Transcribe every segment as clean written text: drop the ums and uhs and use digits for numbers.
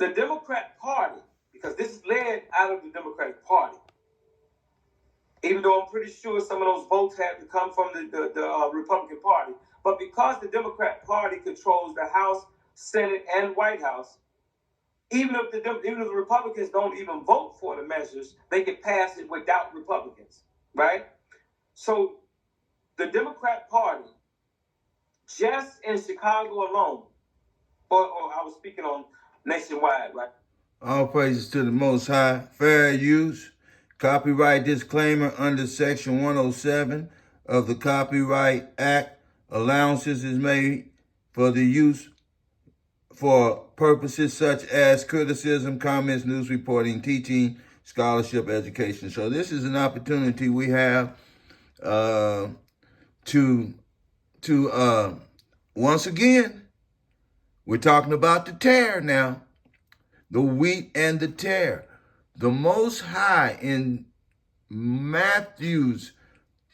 the Democrat Party, because this is led out of the Democratic Party, even though I'm pretty sure some of those votes had to come from the Republican Party, but because the Democrat Party controls the House, Senate, and White House, even if the Republicans don't even vote for the measures, they can pass it without Republicans, right? So the Democrat Party, just in Chicago alone, or I was speaking on nationwide, right? All praises to the Most High. Fair use. Copyright disclaimer under Section 107 of the Copyright Act. Allowances is made for the use for purposes such as criticism, comments, news reporting, teaching, scholarship, education. So this is an opportunity we have to once again, we're talking about the tare now, the wheat and the tare. The Most High in Matthew's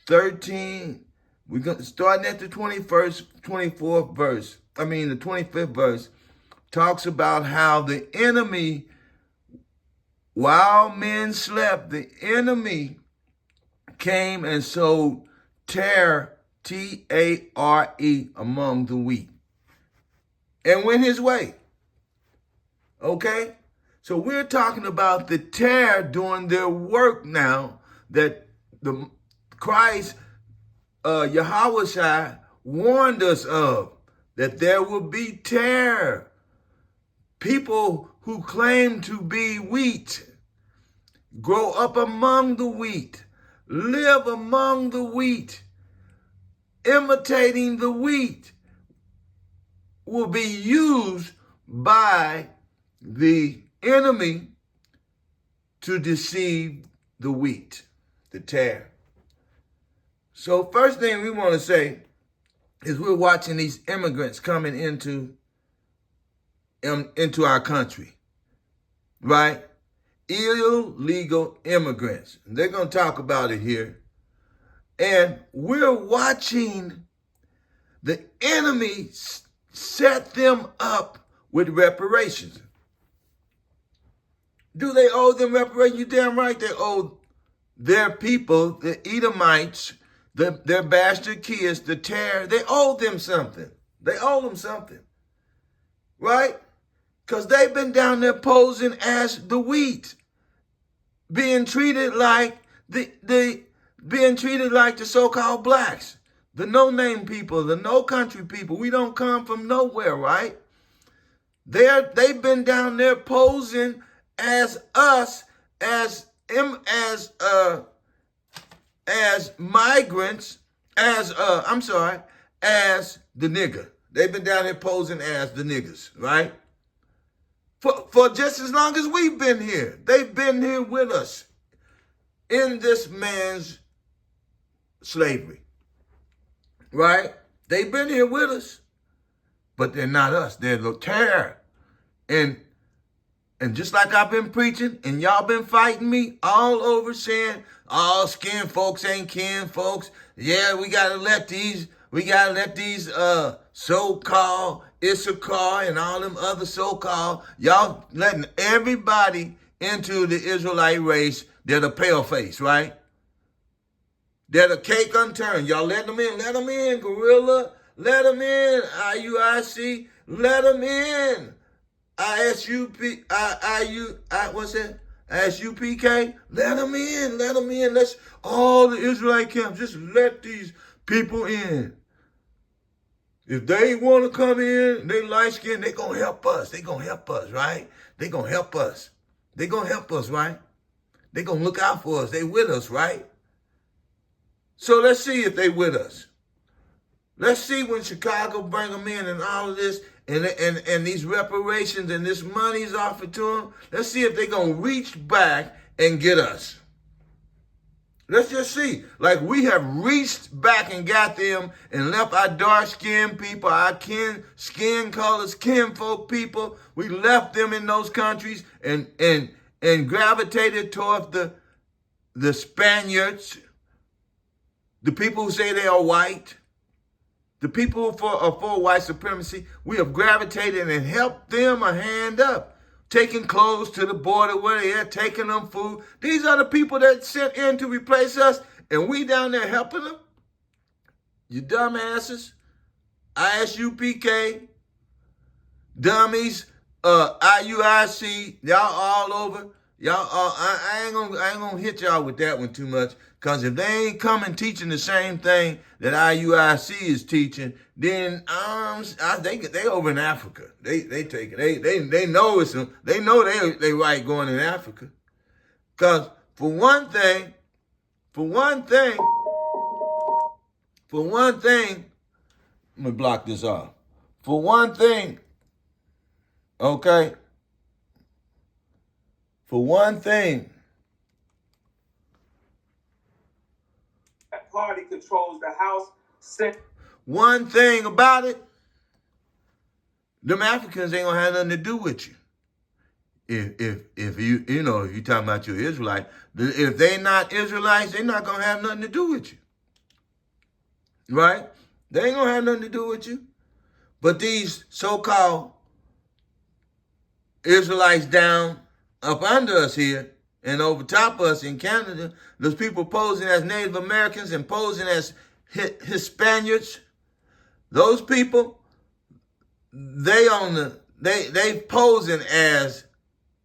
13, we're going starting at the 25th verse, talks about how the enemy, while men slept, the enemy came and sowed tare, T-A-R-E, among the wheat, and went his way. Okay? So we're talking about the tare doing their work now that the Christ, Yahushua, warned us of, that there will be tare. People who claim to be wheat, grow up among the wheat, live among the wheat, imitating the wheat, will be used by the enemy to deceive the wheat, the tare. So first thing we want to say is we're watching these immigrants coming into our country, right? Illegal immigrants. They're going to talk about it here. And we're watching the enemy set them up with reparations. Do they owe them reparations? You're damn right they owe their people, the Edomites, their bastard kids, the tare, they owe them something. They owe them something, right? Because they've been down there posing as the wheat, being treated like the so-called blacks, the no-name people, the no-country people. We don't come from nowhere, right? They've been down there posing as us, as migrants, as the nigger. They've been down here posing as the niggers, right? For just as long as we've been here. They've been here with us in this man's slavery, right? They've been here with us, but they're not us. They're the tare. And just like I've been preaching, and y'all been fighting me all over saying, all skin folks ain't kin folks. Yeah, we gotta let these so-called Issachar and all them other so-called, y'all letting everybody into the Israelite race, they're the pale face, right? They're the cake unturned. Y'all let them in, Gorilla. Let them in, IUIC. Let them in. What's that? SUPK, let them in. Let's all the Israelite camps, just let these people in. If they want to come in, they light skin, they gonna help us. They gonna help us, right? They gonna help us. Right? They gonna look out for us. They with us, right? So let's see if they with us. Let's see when Chicago bring them in and all of this, and these reparations and this money's offered to them. Let's see if they're going to reach back and get us. Let's just see. Like we have reached back and got them and left our dark-skinned people, our skin colors, kinfolk people. We left them in those countries and gravitated toward the Spaniards, the people who say they are white. The people for white supremacy, we have gravitated and helped them a hand up. taking clothes to the border where they are, taking them food. These are the people that sent in to replace us, and we down there helping them? You dumbasses. ISUPK, dummies, IUIC, y'all all over. Y'all, I ain't gonna hit y'all with that one too much, cause if they ain't coming teaching the same thing that IUIC is teaching, then they over in Africa. They take it. They know they right going in Africa, cause for one thing, let me block this off. For one thing, okay. For one thing, that party controls the House, Senate. One thing about it, them Africans ain't gonna have nothing to do with you. If you if you talking about your Israelite, if they not Israelites, they not gonna have nothing to do with you. Right? They ain't gonna have nothing to do with you. But these so-called Israelites down up under us here and over top us in Canada, those people posing as Native Americans and posing as Hispanics, those people, they posing as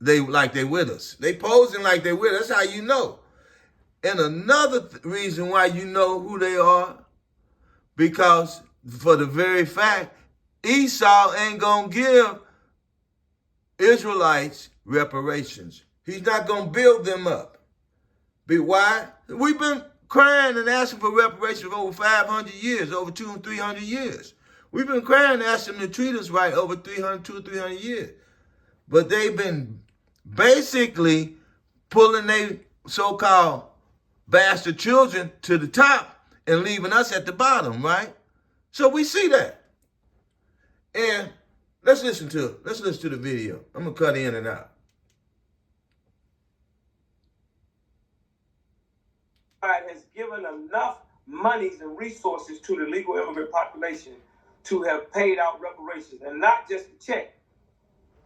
they with us. They posing like they with us. That's how you know. And another reason why you know who they are, because for the very fact, Esau ain't gonna give Israelites reparations. He's not going to build them up. Why? We've been crying and asking for reparations for over 500 years, over 200, 300 years. We've been crying and asking them to treat us right over 200, 300 years. But they've been basically pulling their so-called bastard children to the top and leaving us at the bottom, right? So we see that. And let's listen to it. Let's listen to the video. I'm going to cut in and out. Has given enough monies and resources to the legal immigrant population to have paid out reparations, and not just a check,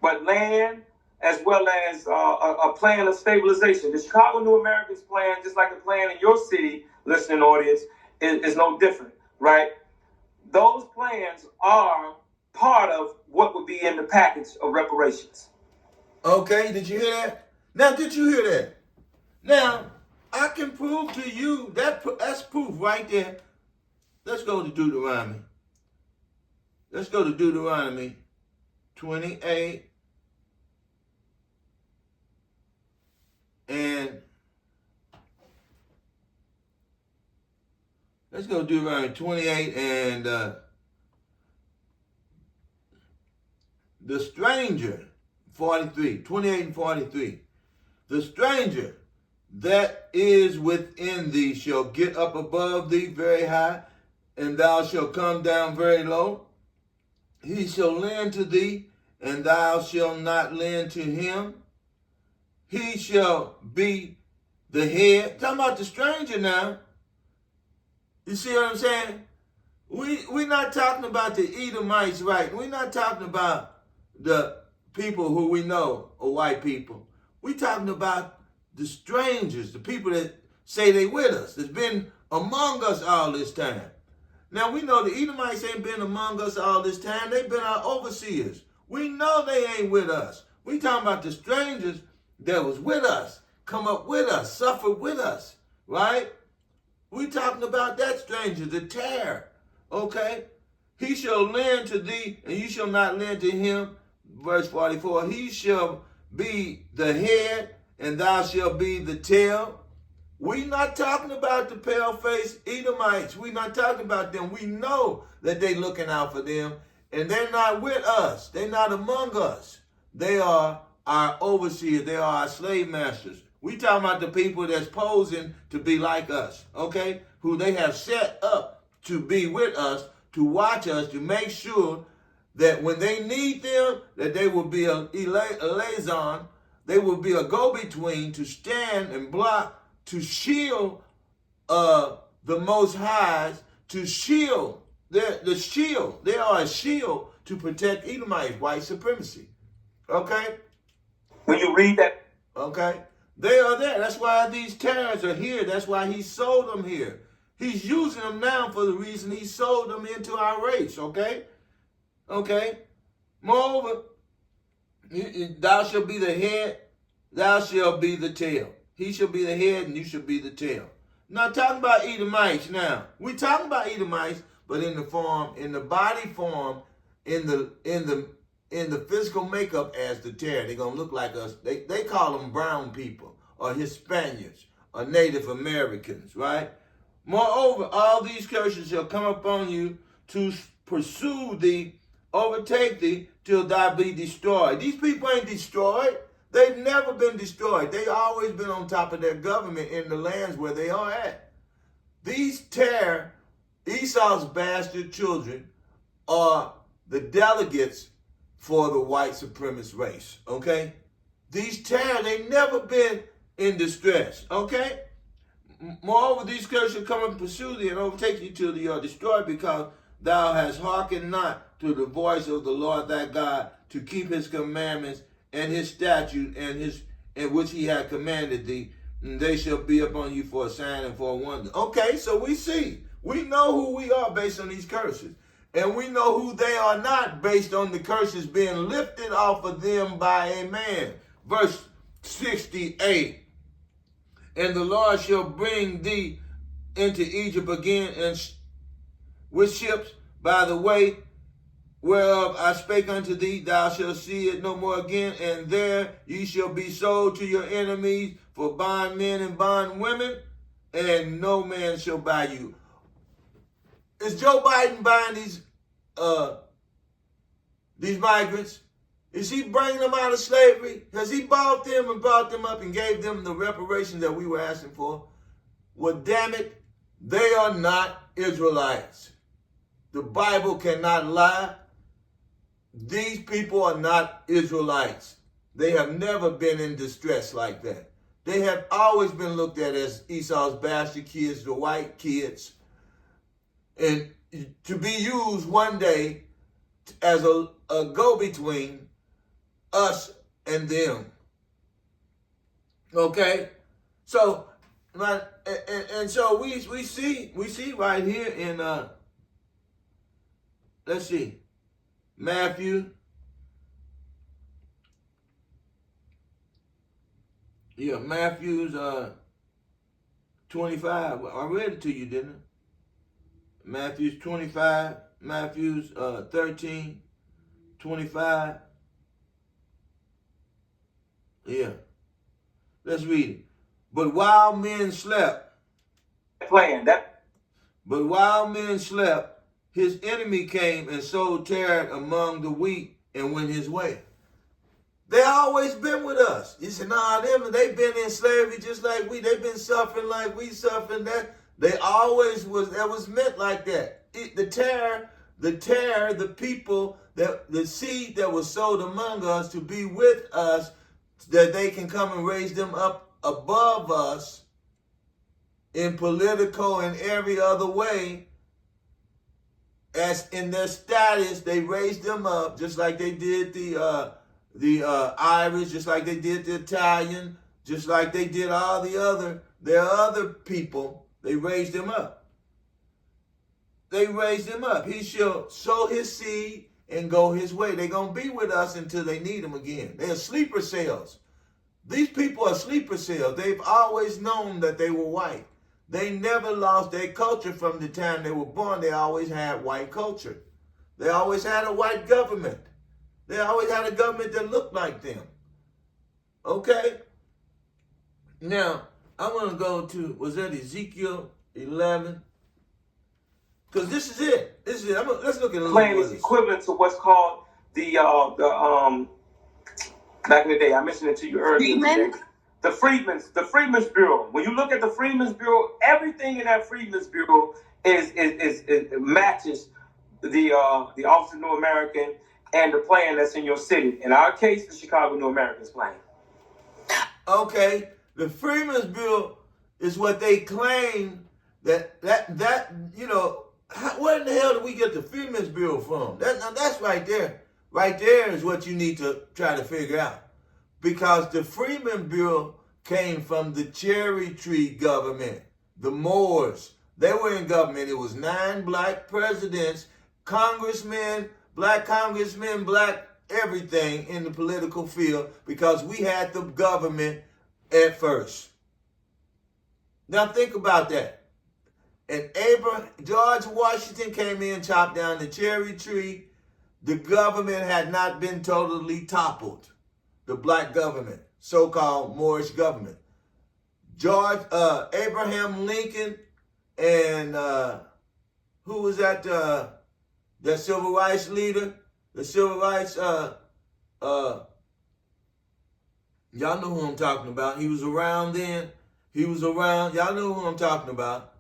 but land as well as a plan of stabilization. The Chicago New Americans plan, just like the plan in your city, listening audience, is no different, right? Those plans are part of what would be in the package of reparations. Okay, did you hear that? Now, did you hear that? Now, I can prove to you that's proof right there. Let's go to Deuteronomy. Let's go to Deuteronomy 28. And let's go to Deuteronomy 28 and the stranger, 43, 28 and 43. The stranger that is within thee shall get up above thee very high, and thou shalt come down very low. He shall lend to thee, and thou shalt not lend to him. He shall be the head. Talking about the stranger now. You see what I'm saying? We're not talking about the Edomites, right? We're not talking about the people who we know are white people. We're talking about the strangers, the people that say they with us, that's been among us all this time. Now, we know the Edomites ain't been among us all this time. They've been our overseers. We know they ain't with us. We talking about the strangers that was with us, come up with us, suffer with us, right? We talking about that stranger, the Tare, okay? He shall lend to thee, and you shall not lend to him. Verse 44, he shall be the head, and thou shalt be the tail. We not talking about the pale-faced Edomites. We not talking about them. We know that they looking out for them, and they're not with us. They're not among us. They are our overseers. They are our slave masters. We talking about the people that's posing to be like us, okay? Who they have set up to be with us, to watch us, to make sure that when they need them, that they will be a liaison, they will be a go-between to stand and block, to shield the Most Highs, to shield, the shield. They are a shield to protect Edomite white supremacy, okay? When you read that, Okay? They are there. That's why these terrorists are here. That's why he sold them here. He's using them now for the reason he sold them into our race. Okay? Okay? Moreover, thou shalt be the head, thou shalt be the tail. He shall be the head and you shall be the tail. Not talking about Edomites now. We talking about Edomites, but in the form, in the body form, in the physical makeup as the Tare. They're gonna look like us. They call them brown people or Hispanics or Native Americans, right? Moreover, all these curses shall come upon you to pursue thee, overtake thee, till thou be destroyed. These people ain't destroyed. They've never been destroyed. They always been on top of their government in the lands where they are at. These Tare, Esau's bastard children, are the delegates for the white supremacist race, okay? These Tare, they never been in distress, okay? Moreover, these curses shall come and pursue thee and overtake thee till thou art destroyed, because thou hast hearkened not to the voice of the Lord thy God, to keep his commandments and his statute and which he had commanded thee, and they shall be upon you for a sign and for a wonder. Okay, so we know who we are based on these curses. And we know who they are not based on the curses being lifted off of them by a man. Verse 68. And the Lord shall bring thee into Egypt again and with ships by the way whereof I spake unto thee, thou shalt see it no more again, and there ye shall be sold to your enemies for bondmen and bondwomen, and no man shall buy you. Is Joe Biden buying these migrants? Is he bringing them out of slavery? Has he bought them and brought them up and gave them the reparations that we were asking for? Well, damn it, they are not Israelites. The Bible cannot lie. These people are not Israelites. They have never been in distress like that. They have always been looked at as Esau's bastard kids, the white kids, and to be used one day as a go-between us and them. Okay? So, so we see right here in let's see, Matthew. Yeah, Matthew's 25. I read it to you, didn't I? Matthew's 25, Matthew's 13, 25. Yeah. Let's read it. But while men slept, his enemy came and sowed tares among the wheat and went his way. They always been with us. You say, nah, they've been in slavery just like we. They've been suffering like we suffering. That they always was. That was meant like that. The people, the seed that was sowed among us to be with us, that they can come and raise them up above us in political and every other way. As in their status, they raised them up just like they did the Irish, just like they did the Italian, just like they did all their other people. They raised them up. They raised him up. He shall sow his seed and go his way. They're going to be with us until they need him again. They're sleeper cells. These people are sleeper cells. They've always known that they were white. They never lost their culture from the time they were born. They always had white culture. They always had a white government. They always had a government that looked like them. Okay? Now, I want to go to, was that Ezekiel 11? Because this is it. This is it. Let's look at a plan is equivalent to what's called the back in the day. I mentioned it to you earlier. The Freedmen's Bureau. When you look at the Freedmen's Bureau, everything in that Freedmen's Bureau is matches the Office of New American and the plan that's in your city. In our case, the Chicago New Americans plan. Okay, the Freedmen's Bureau is what they claim that you know. Where in the hell did we get the Freedmen's Bureau from? That's right there. Right there is what you need to try to figure out. because the Freeman Bureau came from the cherry tree government, the Moors. They were in government. It was 9 black presidents, congressmen, black everything in the political field, because we had the government at first. Now think about that. And George Washington came in, chopped down the cherry tree. The government had not been totally toppled. The black government, so-called Moorish government. Abraham Lincoln and who was that? That civil rights leader, the civil rights. Y'all know who I'm talking about. He was around then. Y'all know who I'm talking about.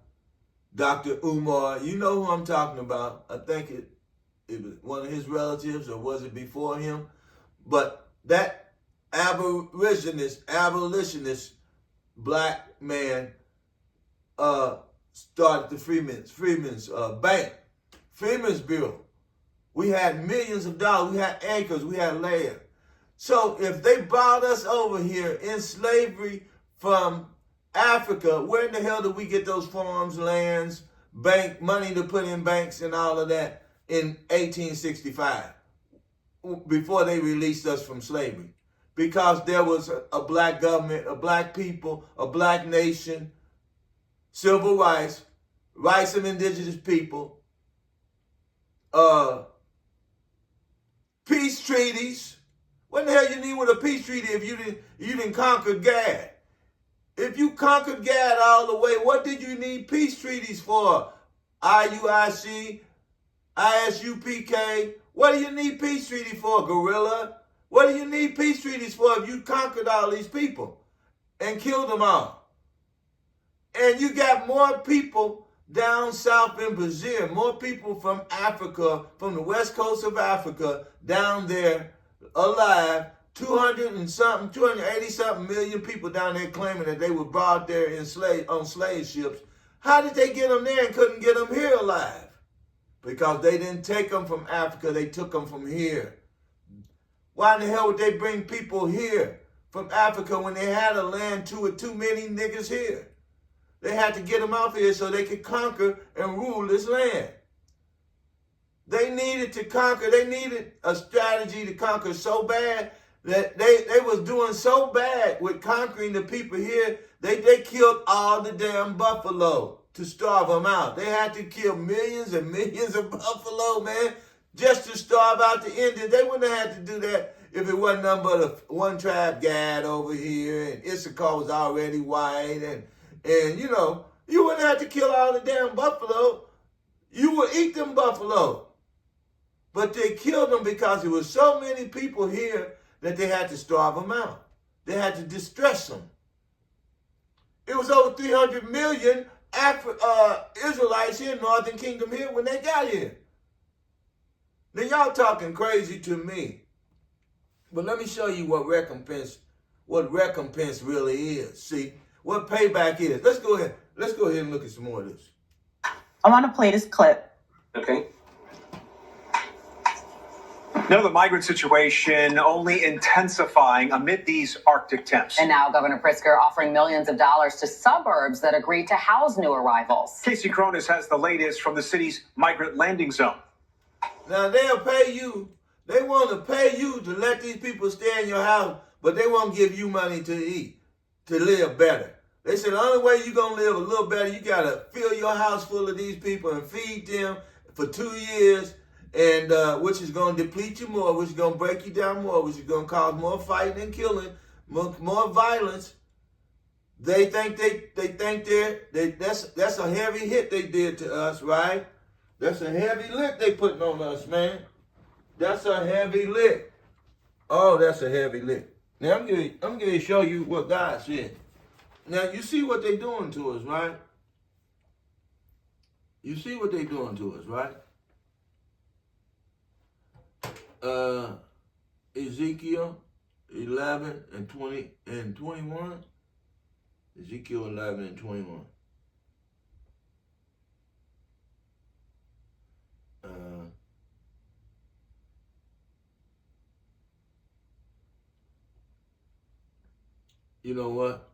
Dr. Umar. You know who I'm talking about. I think it was one of his relatives, or was it before him? But that abolitionist black man started the Freeman's Bank, Freeman's Bureau. We had millions of dollars. We had acres. We had land. So if they brought us over here in slavery from Africa, where in the hell did we get those farms, lands, bank money to put in banks and all of that in 1865, before they released us from slavery? Because there was a black government, a black people, a black nation, civil rights, rights of indigenous people, peace treaties. What the hell you need with a peace treaty if you didn't conquer Gad? If you conquered Gad all the way, what did you need peace treaties for? IUIC, ISUPK. What do you need peace treaty for, gorilla? What do you need peace treaties for if you conquered all these people and killed them all? And you got more people down south in Brazil, more people from Africa, from the west coast of Africa, down there alive, 280 something million people down there claiming that they were brought there on slave ships. How did they get them there and couldn't get them here alive? Because they didn't take them from Africa, they took them from here. Why in the hell would they bring people here from Africa when they had a land with too many niggas here? They had to get them out here so they could conquer and rule this land. They needed to conquer. They needed a strategy to conquer so bad that they was doing so bad with conquering the people here, they killed all the damn buffalo to starve them out. They had to kill millions and millions of buffalo, man, just to starve out the Indians. They wouldn't have had to do that if it wasn't nothing but a one tribe Gad over here, and Issachar was already white, and you know, you wouldn't have to kill all the damn buffalo. You would eat them buffalo. But they killed them because there were so many people here that they had to starve them out. They had to distress them. It was over 300 million Israelites here in Northern Kingdom here when they got here. Now y'all talking crazy to me. But let me show you what recompense really is. See, what payback is. Let's go ahead and look at some more of this. I want to play this clip. Okay. Now the migrant situation only intensifying amid these Arctic temps. And now Governor Pritzker offering millions of dollars to suburbs that agreed to house new arrivals. Casey Cronus has the latest from the city's migrant landing zone. Now they'll pay you. They want to pay you to let these people stay in your house, but they won't give you money to eat, to live better. They said the only way you're going to live a little better, you got to fill your house full of these people and feed them for 2 years, and which is going to deplete you more, which is going to break you down more, which is going to cause more fighting and killing, more violence. They think that's a heavy hit they did to us, right? That's a heavy lick they putting on us, man. That's a heavy lick. Oh, that's a heavy lick. Now I'm going to show you what God said. Now you see what they doing to us, right? You see what they doing to us, right? Ezekiel 11 and 20 and 21. Ezekiel 11 and 21. You know what?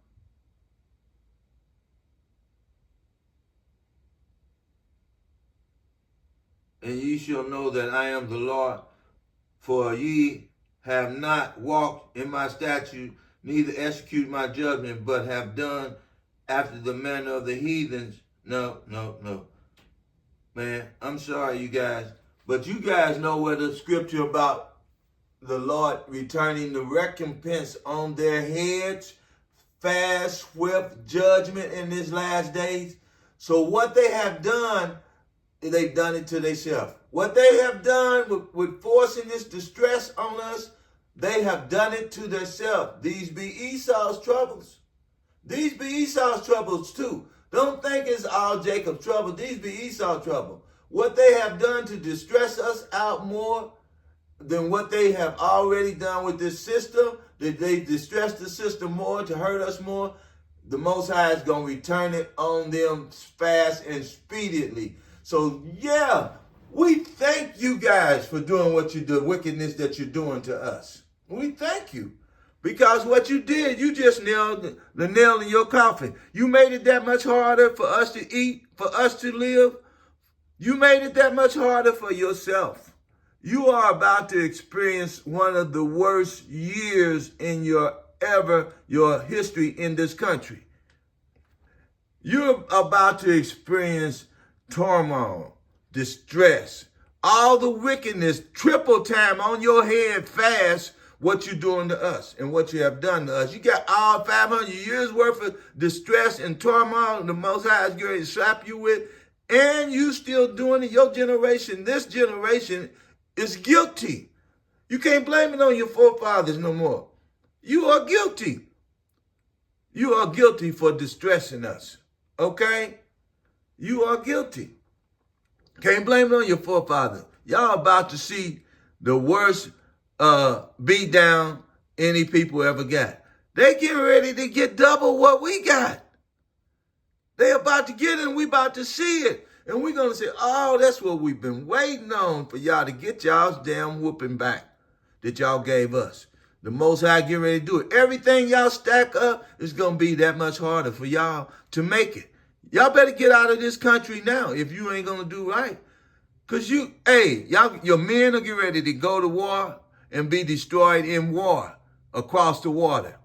And ye shall know that I am the Lord, for ye have not walked in my statute, neither executed my judgment, but have done after the manner of the heathens. No. Man, I'm sorry, you guys. But you guys know where the scripture about the Lord returning the recompense on their heads, fast, swift judgment in these last days. So what they have done, they've done it to themselves. What they have done with forcing this distress on us, they have done it to themselves. These be Esau's troubles. These be Esau's troubles too. Don't think it's all Jacob's trouble. These be Esau's trouble. What they have done to distress us out more than what they have already done with this system, that they distress the system more to hurt us more, the Most High is going to return it on them fast and speedily. So yeah, we thank you guys for doing what you do, wickedness that you're doing to us. We thank you. Because what you did, you just nailed the nail in your coffin. You made it that much harder for us to eat, for us to live. You made it that much harder for yourself. You are about to experience one of the worst years in your history in this country. You're about to experience turmoil, distress, all the wickedness, triple time on your head fast, what you're doing to us and what you have done to us. You got all 500 years worth of distress and turmoil the Most High is going to slap you with, and you still doing it. Your generation, this generation is guilty. You can't blame it on your forefathers no more. You are guilty. You are guilty for distressing us. Okay? You are guilty. Can't blame it on your forefathers. Y'all about to see the worst beat down any people ever got. They getting ready to get double what we got. They about to get it and we about to see it. And we're going to say, oh, that's what we've been waiting on, for y'all to get y'all's damn whooping back that y'all gave us. The Most High get ready to do it. Everything y'all stack up is going to be that much harder for y'all to make it. Y'all better get out of this country now if you ain't going to do right. Because your men are getting ready to go to war and be destroyed in war across the water.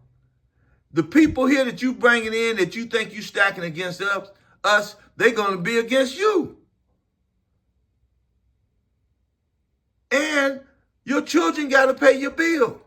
The people here that you bringing in that you think you stacking against us, they're going to be against you. And your children got to pay your bill.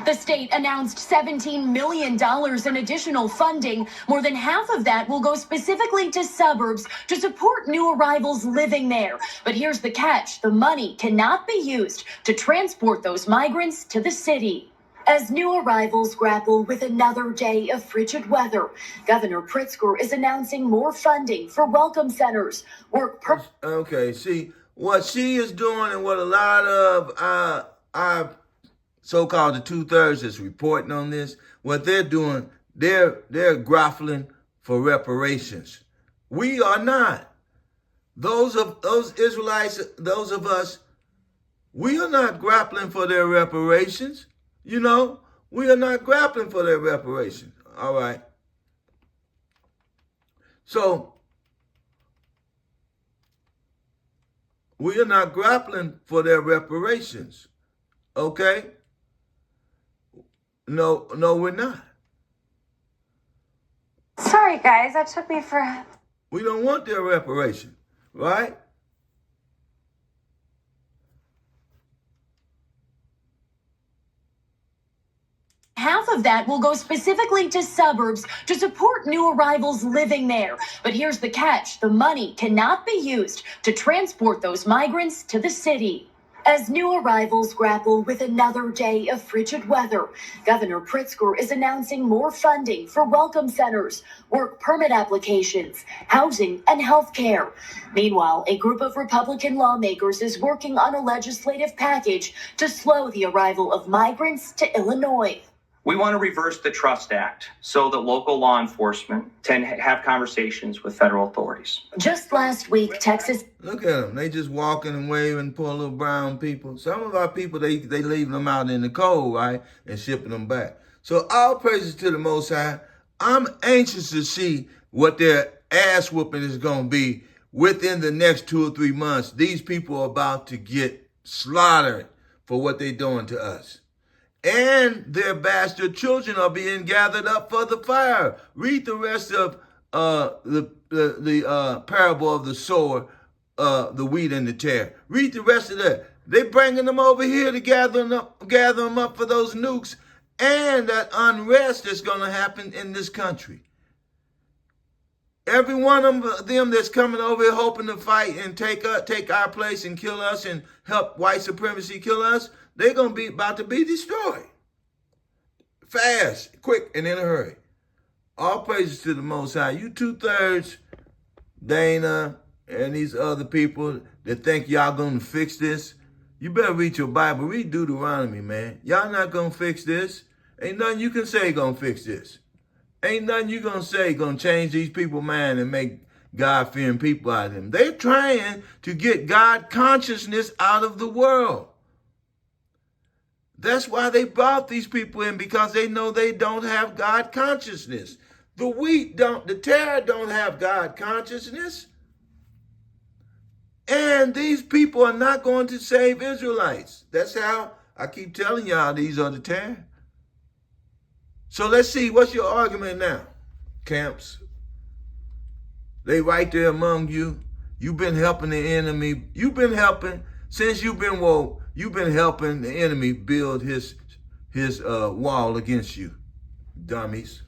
The state announced $17 million in additional funding. More than half of that will go specifically to suburbs to support new arrivals living there. But here's the catch. The money cannot be used to transport those migrants to the city. As new arrivals grapple with another day of frigid weather, Governor Pritzker is announcing more funding for welcome centers. Okay, see, what she is doing and what a lot of our so-called the 2/3 is reporting on this, what they're doing, they're groveling for reparations. We are not. Those Israelites, those of us, we are not grappling for their reparations. You know, we are not grappling for their reparations. All right. So, we are not grappling for their reparations. Okay? No, we're not. Sorry, guys, that took me for... We don't want their reparation, right? Half of that will go specifically to suburbs to support new arrivals living there. But here's the catch. The money cannot be used to transport those migrants to the city. As new arrivals grapple with another day of frigid weather, Governor Pritzker is announcing more funding for welcome centers, work permit applications, housing, and health care. Meanwhile, a group of Republican lawmakers is working on a legislative package to slow the arrival of migrants to Illinois. We want to reverse the Trust Act so that local law enforcement can have conversations with federal authorities. Just last week, Texas. Look at them. They just walking and waving, poor little brown people. Some of our people, they leaving them out in the cold, right, and shipping them back. So all praises to the Most High. I'm anxious to see what their ass whooping is going to be within the next 2 or 3 months. These people are about to get slaughtered for what they're doing to us. And their bastard children are being gathered up for the fire. Read the rest of the parable of the sower, the wheat and the tare. Read the rest of that. They bringing them over here to gather them up for those nukes and that unrest that's going to happen in this country. Every one of them that's coming over here hoping to fight and take our place and kill us and help white supremacy kill us, they're going to be about to be destroyed. Fast, quick, and in a hurry. All praises to the Most High. You 2/3, Dana, and these other people that think y'all going to fix this, you better read your Bible. Read Deuteronomy, man. Y'all not going to fix this. Ain't nothing you can say going to fix this. Ain't nothing you going to say going to change these people's mind and make God-fearing people out of them. They're trying to get God consciousness out of the world. That's why they brought these people in, because they know they don't have God consciousness. The Tare don't have God consciousness. And these people are not going to save Israelites. That's how I keep telling y'all these are the Tare. So let's see, what's your argument now, camps? They right there among you. You've been helping the enemy. You've been helping, since you've been woke, you've been helping the enemy build his wall against you, dummies.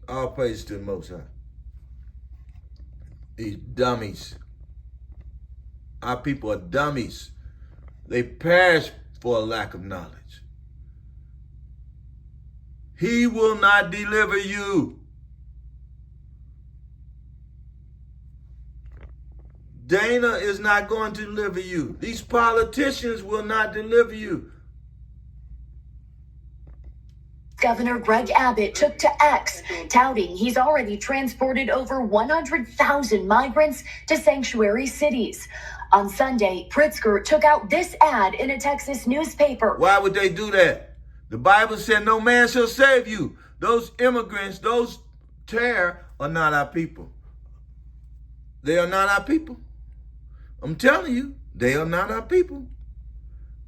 All praise to the Most High. These dummies. Our people are dummies. They perish for a lack of knowledge. He will not deliver you. Dana is not going to deliver you. These politicians will not deliver you. Governor Greg Abbott took to X, touting he's already transported over 100,000 migrants to sanctuary cities. On Sunday, Pritzker took out this ad in a Texas newspaper. Why would they do that? The Bible said no man shall save you. Those immigrants, those Tare are not our people. They are not our people. I'm telling you, they are not our people.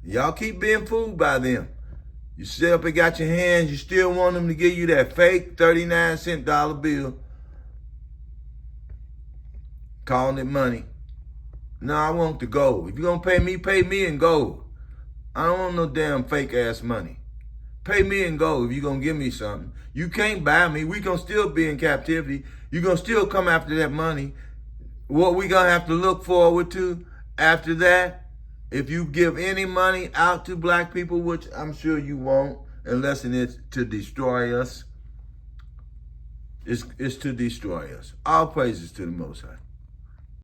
Y'all keep being fooled by them. You sit up and got your hands, you still want them to give you that fake 39-cent dollar bill, calling it money. No, I want the gold. If you're going to pay me in gold. I don't want no damn fake-ass money. Pay me in gold if you're going to give me something. You can't buy me. We going to still be in captivity. You're going to still come after that money. What we going to have to look forward to after that, if you give any money out to black people, which I'm sure you won't, unless it's to destroy us, it's to destroy us. All praises to the Most High.